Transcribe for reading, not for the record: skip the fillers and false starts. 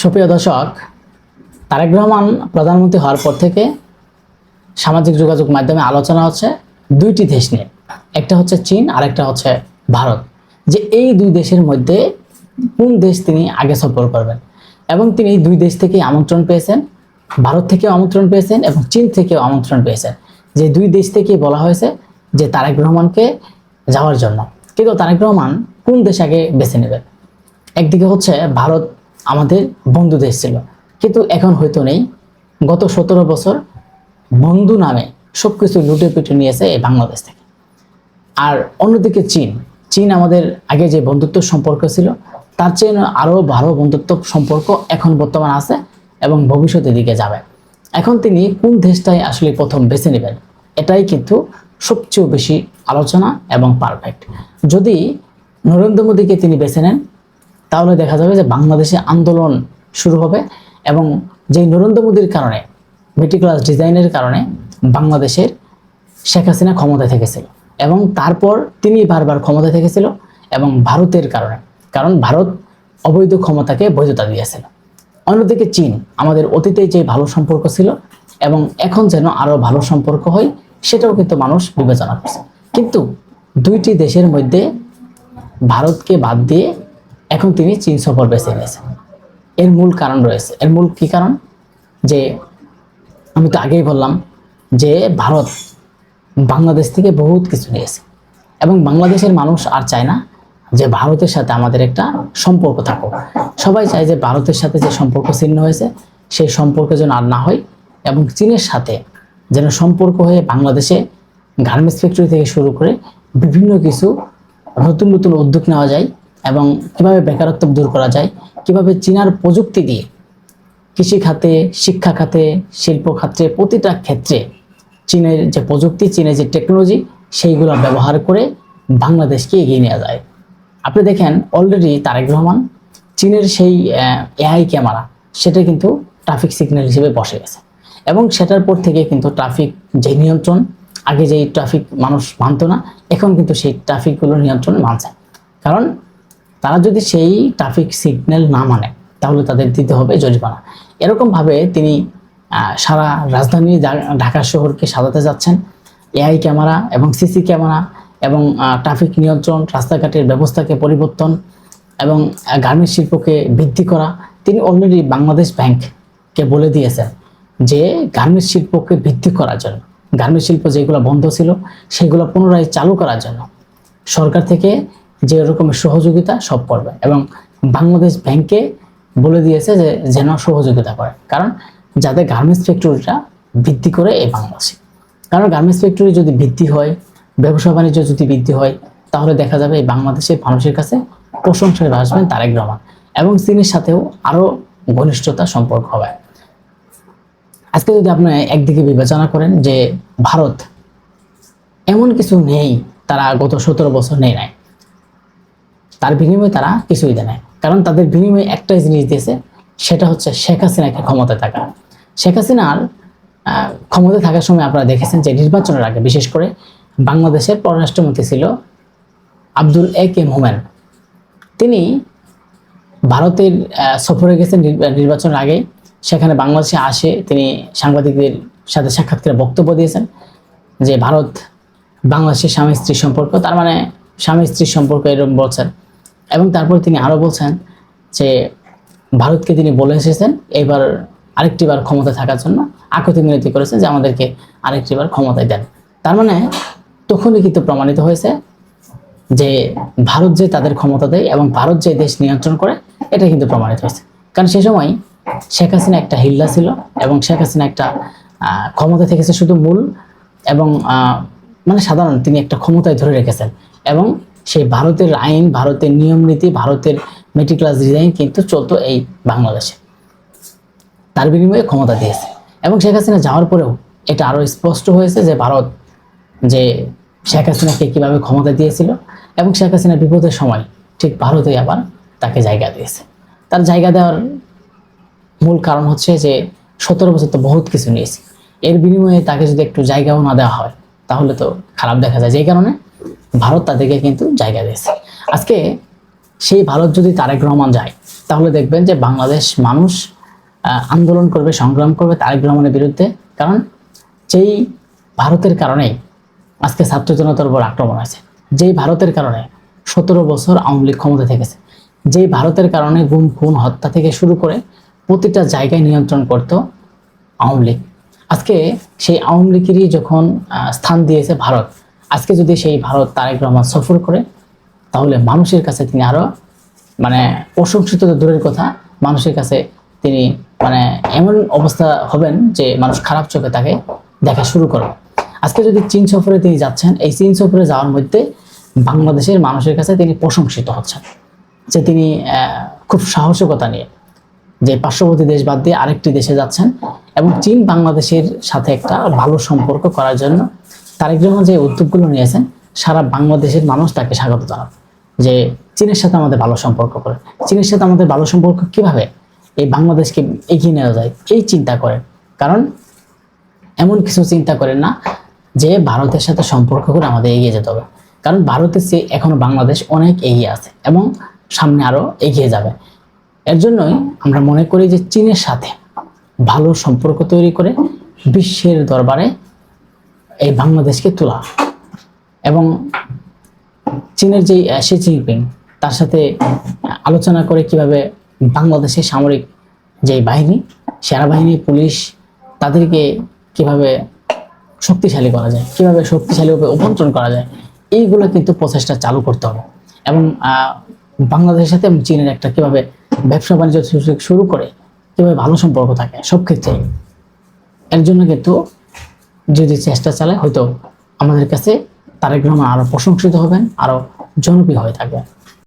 সুপ্রিয় দর্শক, তারেক রহমান প্রধানমন্ত্রী হওয়ার পর থেকে সামাজিক যোগাযোগ মাধ্যমে আলোচনা হচ্ছে দুইটি দেশ নিয়ে। একটা হচ্ছে চীন আর একটা হচ্ছে ভারত। যে এই দুই দেশের মধ্যে কোন দেশ তিনি আগে সফর করবেন, এবং তিনি এই দুই দেশ থেকে আমন্ত্রণ পেয়েছেন, ভারত থেকেও আমন্ত্রণ পেয়েছেন এবং চীন থেকেও আমন্ত্রণ পেয়েছেন। যে দুই দেশ থেকে বলা হয়েছে যে তারেক রহমানকে যাওয়ার জন্য। কিন্তু তারেক রহমান কোন দেশ আগে বেছে নেবেন? একদিকে হচ্ছে ভারত আমাদের বন্ধু দেশ ছিল, কিন্তু এখন হয়তো নেই। গত 17 বছর বন্ধু নামে সবকিছু লুটে পিটে নিয়েছে এই বাংলাদেশ থেকে। আর অন্যদিকে চীন চীন আমাদের আগে যে বন্ধুত্ব সম্পর্ক ছিল তার চেয়ে আরো ভালো বন্ধুত্ব সম্পর্ক এখন বর্তমান আছে এবং ভবিষ্যতের দিকে যাবে। এখন তিনি কোন দেশটাই আসলে প্রথম বেছে নেবেন, এটাই কিন্তু সবচেয়ে বেশি আলোচনা এবং পারফেক্ট। যদি নরেন্দ্র মোদীকে তিনি বেছে নেন, তাহলে দেখা যাবে যে বাংলাদেশে আন্দোলন শুরু হবে, এবং যেই নরেন্দ্র মোদীর কারণে, মেটিকুলাস ডিজাইনের কারণে বাংলাদেশের শেখ হাসিনা ক্ষমতায় থেকেছিল, এবং তারপর তিনি বারবার ক্ষমতায় থেকেছিল, এবং ভারতের কারণে, কারণ ভারত অবৈধ ক্ষমতাকে বৈধতা দিয়েছিল। অন্যদিকে চীন আমাদের অতীতে যে ভালো সম্পর্ক ছিল এবং এখন যেন আরো ভালো সম্পর্ক হয়, সেটাও কিন্তু মানুষ বিবেচনা করছে। কিন্তু দুইটি দেশের মধ্যে ভারতকে বাদ দিয়ে এখন তিনি চীন সফর বেছে নিয়েছেন। এর মূল কারণ রয়েছে। এর মূল কি কারণ? যে আমি তো আগেই বললাম যে ভারত বাংলাদেশ থেকে বহুত কিছু নিয়েছে, এবং বাংলাদেশের মানুষ আর চায় না যে ভারতের সাথে আমাদের একটা সম্পর্ক থাকুক। সবাই চায় যে ভারতের সাথে যে সম্পর্ক ছিন্ন হয়েছে সেই সম্পর্ক যেন আর না হয়, এবং চীনের সাথে যেন সম্পর্ক হয়ে বাংলাদেশে গার্মেন্টস ফ্যাক্টরি থেকে শুরু করে বিভিন্ন কিছু নতুন নতুন উদ্যোগ নেওয়া যায়, এবং কিভাবে বেকারত্ব দূর করা যায়, কিভাবে চীনার প্রযুক্তি দিয়ে কৃষি খাতে, শিক্ষা খাতে, শিল্প খাতে, প্রতিটা ক্ষেত্রে চীনের যে প্রযুক্তি, চীনের যে টেকনোলজি, সেইগুলো ব্যবহার করে বাংলাদেশকে এগিয়ে নেওয়া যায়। আপনি দেখেন অলরেডি তারেক রহমান চীনের সেই এআই ক্যামেরা, সেটা কিন্তু ট্রাফিক সিগন্যাল হিসেবে বসে গেছে, এবং সেটার পর থেকে কিন্তু ট্রাফিক যে নিয়ন্ত্রণ, আগে যেই ট্রাফিক মানুষ মানত না, এখন কিন্তু সেই ট্রাফিকগুলো নিয়ন্ত্রণ মানছে। কারণ তারা যদি সেই ট্রাফিক সিগন্যাল না মানে তাহলে তাদের দিতে হবে জরিমানা। এরকমভাবে তিনি সারা রাজধানী ঢাকা শহরকে সাজাতে যাচ্ছেন এআই ক্যামেরা এবং সিসি ক্যামেরা, এবং ট্রাফিক নিয়ন্ত্রণ, রাস্তাঘাটের ব্যবস্থাকে পরিবর্তন, এবং গার্মেন্টস শিল্পকে বৃদ্ধি করা। তিনি অলরেডি বাংলাদেশ ব্যাংককে বলে দিয়েছেন যে গার্মেন্টস শিল্পকে বৃদ্ধি করার জন্য, গার্মেন্টস শিল্প যেগুলো বন্ধ ছিল সেগুলো পুনরায় চালু করার জন্য সরকার থেকে যে রকমের সহযোগিতা সব করবে, এবং বাংলাদেশ ব্যাংকে বলে দিয়েছে যে যেন সহযোগিতা করে, কারণ যাতে গার্মেন্টস ফ্যাক্টরিটা বৃদ্ধি করে এই বাংলাদেশে। কারণ গার্মেন্টস ফ্যাক্টরি যদি বৃদ্ধি হয়, ব্যবসা বাণিজ্য যদি বৃদ্ধি হয়, তাহলে দেখা যাবে এই বাংলাদেশের মানুষের কাছে প্রশংসায় আসবেন তারেক রহমান, এবং চীনের সাথেও আরো ঘনিষ্ঠতা সম্পর্ক হবে। আজকে যদি আপনি একদিকে বিবেচনা করেন যে ভারত এমন কিছু নেই, তারা গত 17 বছর নেই নাই, তার বিনিময়ে তারা কিছুই দেয় নাই। কারণ তাদের বিনিময়ে একটাই জিনিস দিয়েছে, সেটা হচ্ছে শেখ হাসিনাকে ক্ষমতায় থাকা। শেখ হাসিনার ক্ষমতায় থাকার সময় আপনারা দেখেছেন যে নির্বাচনের আগে বিশেষ করে বাংলাদেশের পররাষ্ট্রমন্ত্রী ছিল আব্দুল একে মোমেন। তিনি ভারতের সফরে গেছেন নির্বাচনের আগে, সেখানে বাংলাদেশে আসে তিনি সাংবাদিকদের সাথে সাক্ষাৎকারে বক্তব্য দিয়েছেন যে ভারত বাংলাদেশের স্বামী স্ত্রীর সম্পর্ক, তার মানে স্বামী স্ত্রীর সম্পর্ক এরকম বলছেন। এবং তারপর তিনি আরো বলছেন যে ভারতকে তিনি বলে এসেছেন এবার আরেকটিবার ক্ষমতা থাকার জন্য আকুতি মিনতি করেছেন যে আমাদেরকে আরেকটিবার ক্ষমতায় দেন। তার মানে তখনই কিন্তু প্রমাণিত হয়েছে যে ভারত যে তাদের ক্ষমতা দেয় এবং ভারত যে দেশ নিয়ন্ত্রণ করে, এটা কিন্তু প্রমাণিত হয়েছে। কারণ সে সময় শেখ হাসিনা একটা হিল্লা ছিল, এবং শেখ হাসিনা একটা ক্ষমতা থেকেছে শুধু মূল, এবং মানে সাধারণ তিনি একটা ক্ষমতায় ধরে রেখেছেন, এবং সেই ভারতের আইন, ভারতের নিয়ম নীতি, ভারতের মেটিকুলাস ডিজাইন কিন্তু চলতো এই বাংলাদেশে। তার বিনিময়ে ক্ষমতা দিয়েছে, এবং শেখ হাসিনা যাওয়ার পরেও এটা আরো স্পষ্ট হয়েছে যে ভারত যে শেখ হাসিনাকে কিভাবে ক্ষমতা দিয়েছিল, এবং শেখ হাসিনা বিপদের সময় ঠিক ভারতই আবার তাকে জায়গা দিয়েছে। তার জায়গা দেওয়ার মূল কারণ হচ্ছে যে 17 বছর তো বহুত কিছু নিয়েছে, এর বিনিময়ে তাকে যদি একটু জায়গাও না দেওয়া হয় তাহলে তো খারাপ দেখা যায়। যেই কারণে ভারত তাদেরকে কিন্তু জায়গা দিয়েছে। আজকে সেই ভারত যদি তারেক রহমান যায়, তাহলে দেখবেন যে বাংলাদেশ মানুষ আন্দোলন করবে, সংগ্রাম করবে তারেক রহমানের বিরুদ্ধে। কারণ যেই ভারতের কারণেই আজকে ছাত্র জনতার উপর আক্রমণ হয়েছে, যেই ভারতের কারণে 17 বছর আওয়ামী লীগ ক্ষমতা থেকেছে, যেই ভারতের কারণে গুম খুন হত্যা থেকে শুরু করে প্রতিটা জায়গায় নিয়ন্ত্রণ করত আওয়ামী লীগ। আজকে সেই আওয়ামী লীগেরই যখন স্থান দিয়েছে ভারত, আজকে যদি সেই ভারত তারেক রহমান সফর করে, তাহলে মানুষের কাছে তিনি আরো মানে প্রশংসিত তো দূরের কথা, মানুষের কাছে তিনি মানে এমন অবস্থা হবেন যে মানুষ খারাপ চোখে তাকে দেখা শুরু করবে। আজকে যদি চীন সফরে তিনি যাচ্ছেন, এই চীন সফরে যাওয়ার মধ্যে বাংলাদেশের মানুষের কাছে তিনি প্রশংসিত হচ্ছেন যে তিনি খুব সাহসিকতা নিয়ে যে পার্শ্ববর্তী দেশ বাদ দিয়ে আরেকটি দেশে যাচ্ছেন, এবং চীন বাংলাদেশের সাথে একটা ভালো সম্পর্ক করার জন্য তারেক রহমান যে উদ্যোগগুলো নিয়েছেন, সারা বাংলাদেশের মানুষ তাকে স্বাগত জানাবে যে চীনের সাথে আমাদের ভালো সম্পর্ক করে, চীনের সাথে আমাদের ভালো সম্পর্ক কিভাবে এই বাংলাদেশকে এগিয়ে নেওয়া যায় এই চিন্তা করেন। কারণ এমন কিছু চিন্তা করেন না যে ভারতের সাথে সম্পর্ক করে আমাদের এগিয়ে যেতে হবে, কারণ ভারতের চেয়ে এখনো বাংলাদেশ অনেক এগিয়ে আছে এবং সামনে আরো এগিয়ে যাবে। এর জন্যই আমরা মনে করি যে চীনের সাথে ভালো সম্পর্ক তৈরি করে বিশ্বের দরবারে এই বাংলাদেশকে তোলা, এবং চীনের যে শি জিনপিং তার সাথে আলোচনা করে কিভাবে বাংলাদেশের সামরিক যে বাহিনী, সেনাবাহিনী, পুলিশ, তাদেরকে কিভাবে শক্তিশালী করা যায়, কিভাবে শক্তিশালীভাবে উপন্ত্রণ করা যায়, এইগুলো কিন্তু প্রচেষ্টা চালু করতে হবে। এবং বাংলাদেশের সাথে এবং চীনের একটা কিভাবে ব্যবসা বাণিজ্য শুরু করে কিভাবে ভালো সম্পর্ক থাকে সব ক্ষেত্রে, এর জন্য কিন্তু যদি চেষ্টা চালায় হয়তো আমাদের কাছে তারেক রহমান আরো প্রশংসিত হবেন, আরো জনপ্রিয় হয়ে থাকবেন।